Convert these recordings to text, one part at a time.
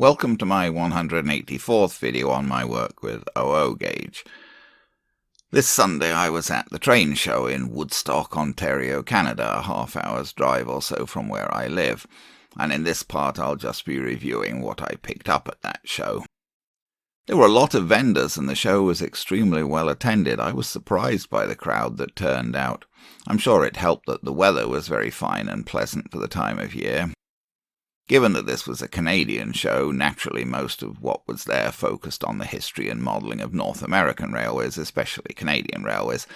Welcome to my 184th video on my work with O gauge. This Sunday I was at the train show in Woodstock, Ontario, Canada, a half-hour's drive or so from where I live, and in this part I'll just be reviewing what I picked up at that show. There were a lot of vendors and the show was extremely well attended. I was surprised by the crowd that turned out. I'm sure it helped that the weather was very fine and pleasant for the time of year. Given that this was a Canadian show, naturally most of what was there focused on the history and modelling of North American railways, especially Canadian railways.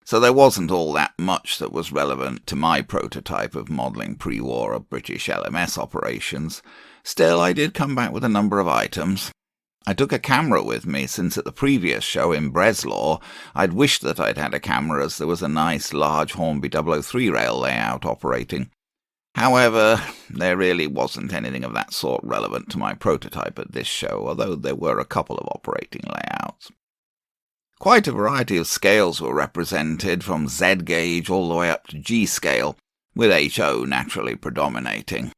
So there wasn't all that much that was relevant to my prototype of modelling pre-war of British LMS operations. Still, I did come back with a number of items. I took a camera with me, since at the previous show in Breslau I'd wished that I'd had a camera, as there was a nice large Hornby 003 rail layout operating. However, there really wasn't anything of that sort relevant to my prototype at this show, although there were a couple of operating layouts. Quite a variety of scales were represented, from Z gauge all the way up to G scale, with HO naturally predominating.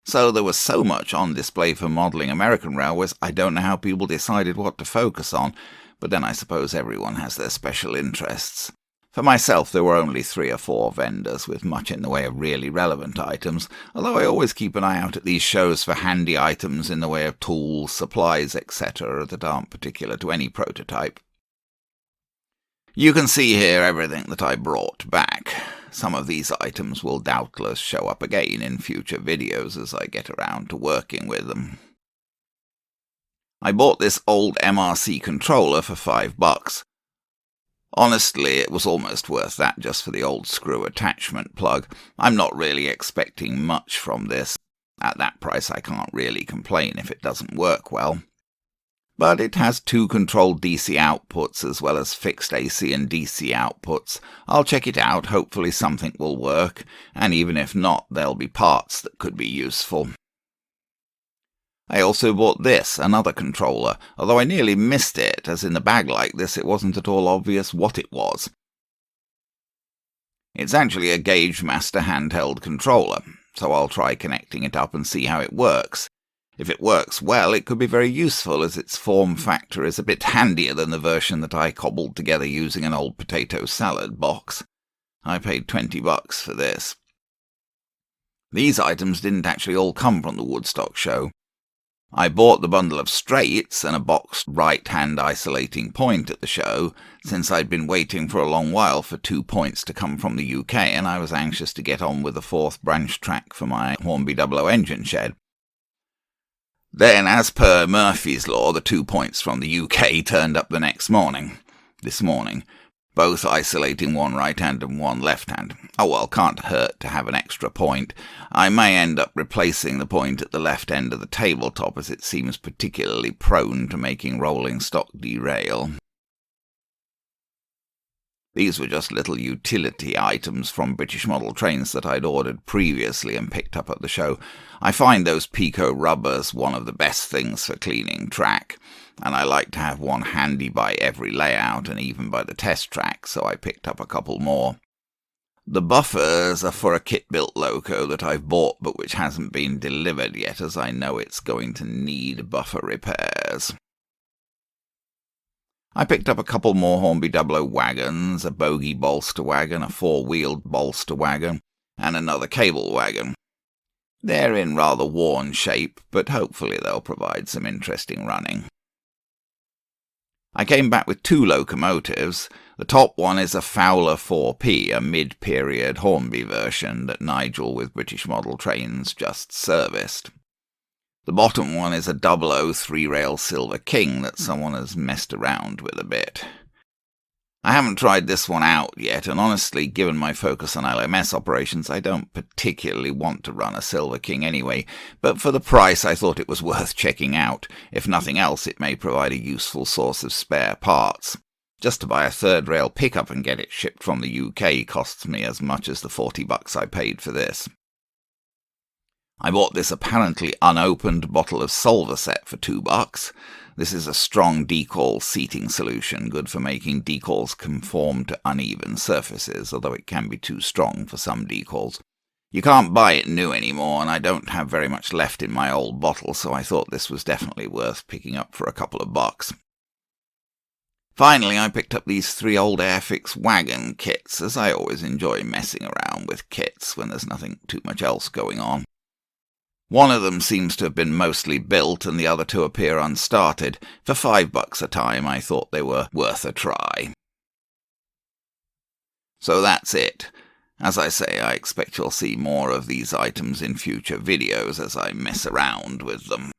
So there was so much on display for modelling American railways, I don't know how people decided what to focus on, but then I suppose everyone has their special interests. For myself, there were only 3 or 4 vendors with much in the way of really relevant items, although I always keep an eye out at these shows for handy items in the way of tools, supplies, etc. that aren't particular to any prototype. You can see here everything that I brought back. Some of these items will doubtless show up again in future videos as I get around to working with them. I bought this old Mrc Controller for $5. Honestly, it was almost worth that just for the old screw attachment plug. I'm not really expecting much from this. At that price I can't really complain if it doesn't work well. But it has 2 controlled DC outputs as well as fixed AC and DC outputs. I'll check it out, hopefully something will work, and even if not, there'll be parts that could be useful. I also bought this, another controller, although I nearly missed it, as in the bag like this it wasn't at all obvious what it was. It's actually a Gauge Master handheld controller, so I'll try connecting it up and see how it works. If it works well, it could be very useful, as its form factor is a bit handier than the version that I cobbled together using an old potato salad box. I paid $20 for this. These items didn't actually all come from the Woodstock show. I bought the bundle of straights and a boxed right-hand isolating point at the show, since I'd been waiting for a long while for 2 points to come from the UK, and I was anxious to get on with the 4th branch track for my Hornby 00 engine shed. Then, as per Murphy's Law, the 2 points from the UK turned up this morning, both isolating one right hand and one left hand. Oh well, can't hurt to have an extra point. I may end up replacing the point at the left end of the tabletop, as it seems particularly prone to making rolling stock derail. These were just little utility items from British model trains that I'd ordered previously and picked up at the show. I find those Pico Rubbers one of the best things for cleaning track, and I like to have one handy by every layout and even by the test track, so I picked up a couple more. The buffers are for a kit-built loco that I've bought but which hasn't been delivered yet, as I know it's going to need buffer repairs. I picked up a couple more Hornby 00 wagons, a bogie bolster wagon, a 4-wheeled bolster wagon, and another cable wagon. They're in rather worn shape, but hopefully they'll provide some interesting running. I came back with 2 locomotives. The top one is a Fowler 4P, a mid-period Hornby version that Nigel with British model trains just serviced. The bottom one is a 00 3-rail Silver King that someone has messed around with a bit. I haven't tried this one out yet, and honestly, given my focus on LMS operations, I don't particularly want to run a Silver King anyway, but for the price I thought it was worth checking out. If nothing else, it may provide a useful source of spare parts. Just to buy a 3rd rail pickup and get it shipped from the UK costs me as much as the $40 I paid for this. I bought this apparently unopened bottle of Solvaset for $2. This is a strong decal seating solution, good for making decals conform to uneven surfaces, although it can be too strong for some decals. You can't buy it new anymore, and I don't have very much left in my old bottle, so I thought this was definitely worth picking up for a couple of bucks. Finally, I picked up these 3 old Airfix Wagon kits, as I always enjoy messing around with kits when there's nothing too much else going on. One of them seems to have been mostly built, and the other 2 appear unstarted. For $5 a time, I thought they were worth a try. So that's it. As I say, I expect you'll see more of these items in future videos as I mess around with them.